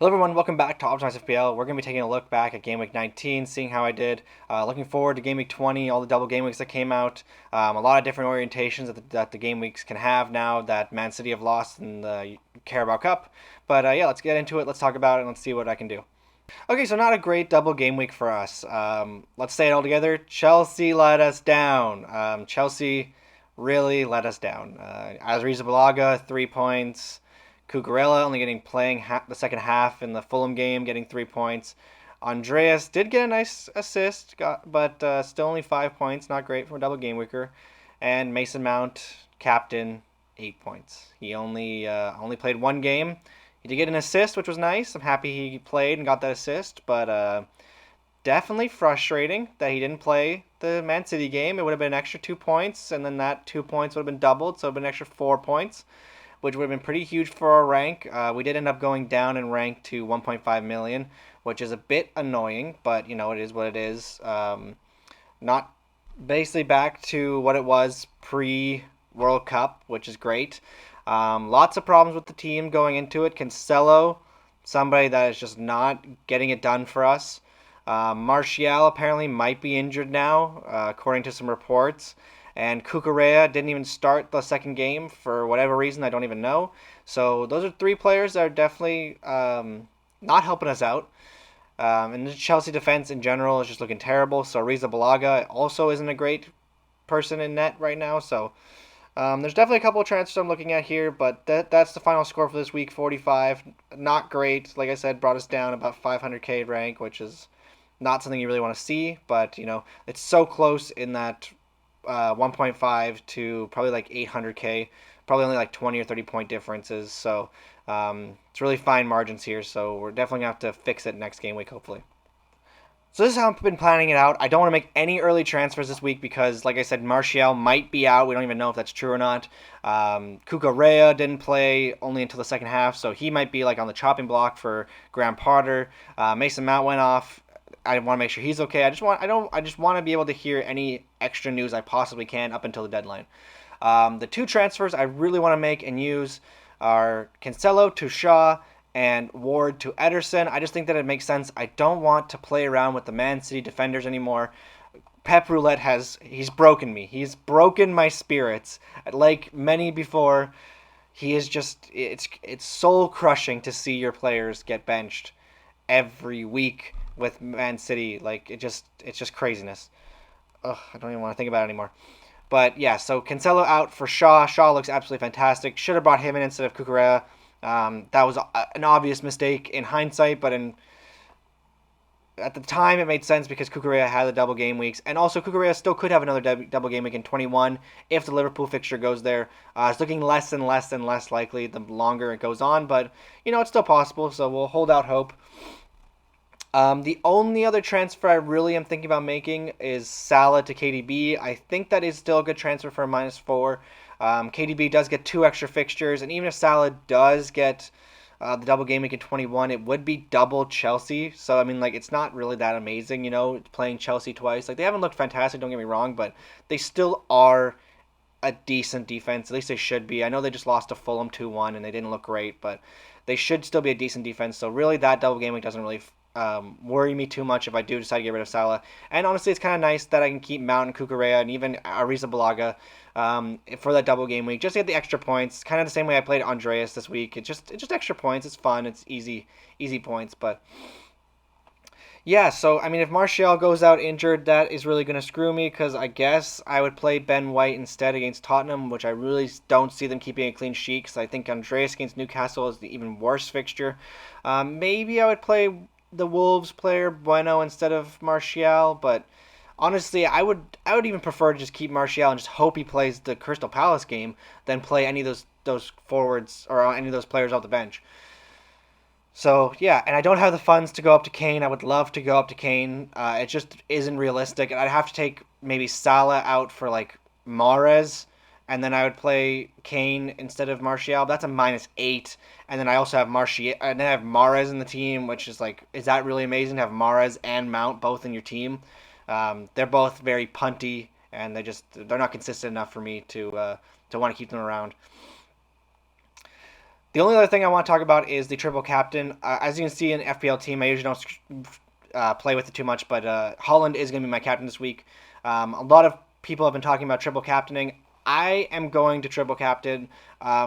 Hello everyone, welcome back to TC Fpl. We're going to be taking a look back at Game Week 19, seeing how I did. Looking forward to Game Week 20, all the double game weeks that came out. A lot of different orientations that the game weeks can have now that Man City have lost in the Carabao Cup. But yeah, let's get into it, let's talk about it, and let's see what I can do. Okay, so not a great double game week for us. Let's say it all together. Chelsea let us down. Chelsea really let us down. Azrizabalaga, 3 points. Cucurella only getting playing the second half in the Fulham game, getting 3 points. Andreas did get a nice assist, but still only 5 points. Not great for a double game weeker. And Mason Mount, captain, 8 points. He only played one game. He did get an assist, which was nice. I'm happy he played and got that assist, but definitely frustrating that he didn't play the Man City game. It would have been an extra 2 points, and then that 2 points would have been doubled, so it would have been an extra 4 points, which would have been pretty huge for our rank. We did end up going down in rank to 1.5 million, which is a bit annoying, but you know, it is what it is. Not basically back to what it was pre World Cup, which is great. Lots of problems with the team going into it. Cancelo, somebody that is just not getting it done for us. Martial apparently might be injured now, according to some reports. And Cucurella didn't even start the second game for whatever reason. I don't even know. So those are three players that are definitely not helping us out. And the Chelsea defense in general is just looking terrible. So Arrizabalaga also isn't a great person in net right now. So there's definitely a couple of transfers I'm looking at here, but that's the final score for this week, 45. Not great. Like I said, brought us down about 500k rank, which is not something you really want to see, but you know, it's so close in that 1.5 to probably like 800k, probably only like 20 or 30 point differences. So it's really fine margins here. So we're definitely gonna have to fix it next game week, hopefully. So this is how I've been planning it out. I don't want to make any early transfers this week because, like I said, Martial might be out. We don't even know if that's true or not. Cucurella didn't play only until the second half, so he might be like on the chopping block for Graham Potter. Mason Mount went off. I want to make sure he's okay. I just want to be able to hear any extra news I possibly can up until the deadline. The two transfers I really want to make and use are Cancelo to Shaw and Ward to Ederson. I just think that it makes sense. I don't want to play around with the Man City defenders anymore. Pep Roulette he's broken me. He's broken my spirits. Like many before, he is just it's soul crushing to see your players get benched every week with Man City. Like it's just craziness. Ugh, I don't even want to think about it anymore. But yeah, so Cancelo out for Shaw. Shaw looks absolutely fantastic. Should have brought him in instead of Cucurella. That was an obvious mistake in hindsight, but at the time it made sense because Cucurella had the double game weeks, and also Cucurella still could have another double game week in 21 if the Liverpool fixture goes there. It's looking less and less and less likely the longer it goes on, but you know, it's still possible, so we'll hold out hope. The only other transfer I really am thinking about making is Salah to KDB. I think that is still a good transfer for a -4. KDB does get two extra fixtures, and even if Salah does get the double game week in 21, it would be double Chelsea. So, I mean, like, it's not really that amazing, you know, playing Chelsea twice. Like, they haven't looked fantastic, don't get me wrong, but they still are a decent defense. At least they should be. I know they just lost to Fulham 2-1, and they didn't look great, but they should still be a decent defense. So, really, that double game week doesn't really worry me too much if I do decide to get rid of Salah. And honestly, it's kind of nice that I can keep Mount and Cucurella and even Arrizabalaga for that double game week, just to get the extra points. Kind of the same way I played Andreas this week. It's just extra points. It's fun. It's easy points. But yeah, so I mean, if Martial goes out injured, that is really going to screw me because I guess I would play Ben White instead against Tottenham, which I really don't see them keeping a clean sheet because I think Andreas against Newcastle is the even worse fixture. Maybe I would play the Wolves player Bueno instead of Martial, but honestly, I would even prefer to just keep Martial and just hope he plays the Crystal Palace game than play any of those forwards or any of those players off the bench. So yeah, and I don't have the funds to go up to Kane. I would love to go up to Kane. It just isn't realistic, and I'd have to take maybe Salah out for like Mahrez, and then I would play Kane instead of Martial. That's a -8, and then I also have Martial, and then I have Mahrez in the team, which is like, is that really amazing to have Mahrez and Mount both in your team? They're both very punty, and they're not consistent enough for me to want to keep them around. The only other thing I want to talk about is the triple captain. As you can see in FPL team, I usually don't play with it too much, but Haaland is going to be my captain this week. A lot of people have been talking about triple captaining. I am going to triple captain.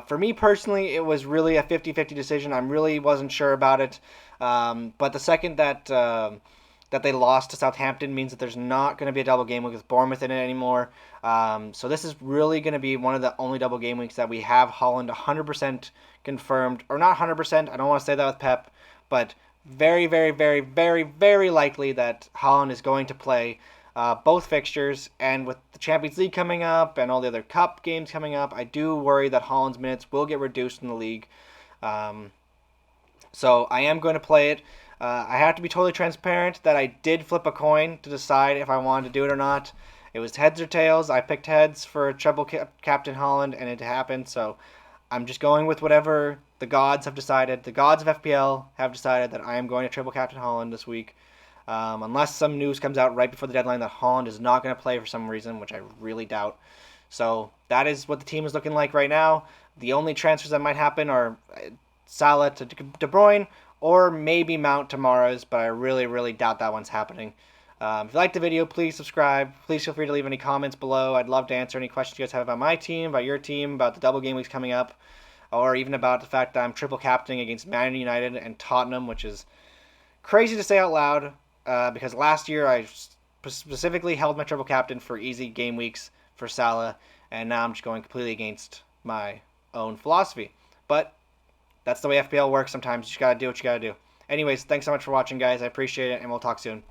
For me personally, it was really a 50-50 decision. I really wasn't sure about it. But the second that they lost to Southampton means that there's not going to be a double game week with Bournemouth in it anymore. So this is really going to be one of the only double game weeks that we have Haaland 100% confirmed, or not 100%. I don't want to say that with Pep, but very, very, very, very, very likely that Haaland is going to play both fixtures. And with the Champions League coming up and all the other cup games coming up, I do worry that Haaland's minutes will get reduced in the league. So I am going to play it. I have to be totally transparent that I did flip a coin to decide if I wanted to do it or not. It was heads or tails. I picked heads for treble Captain Haaland, and it happened. So I'm just going with whatever the gods have decided. The gods of FPL have decided that I am going to triple Captain Haaland this week. Unless some news comes out right before the deadline that Haaland is not going to play for some reason, which I really doubt. So that is what the team is looking like right now. The only transfers that might happen are Salah to De Bruyne, or maybe Mount to Mahrez, but I really, really doubt that one's happening. If you liked the video, please subscribe. Please feel free to leave any comments below. I'd love to answer any questions you guys have about my team, about your team, about the double game weeks coming up, or even about the fact that I'm triple captaining against Man United and Tottenham, which is crazy to say out loud because last year I specifically held my triple captain for easy game weeks for Salah, and now I'm just going completely against my own philosophy. But that's the way FPL works sometimes. You just got to do what you got to do. Anyways, thanks so much for watching, guys. I appreciate it, and we'll talk soon.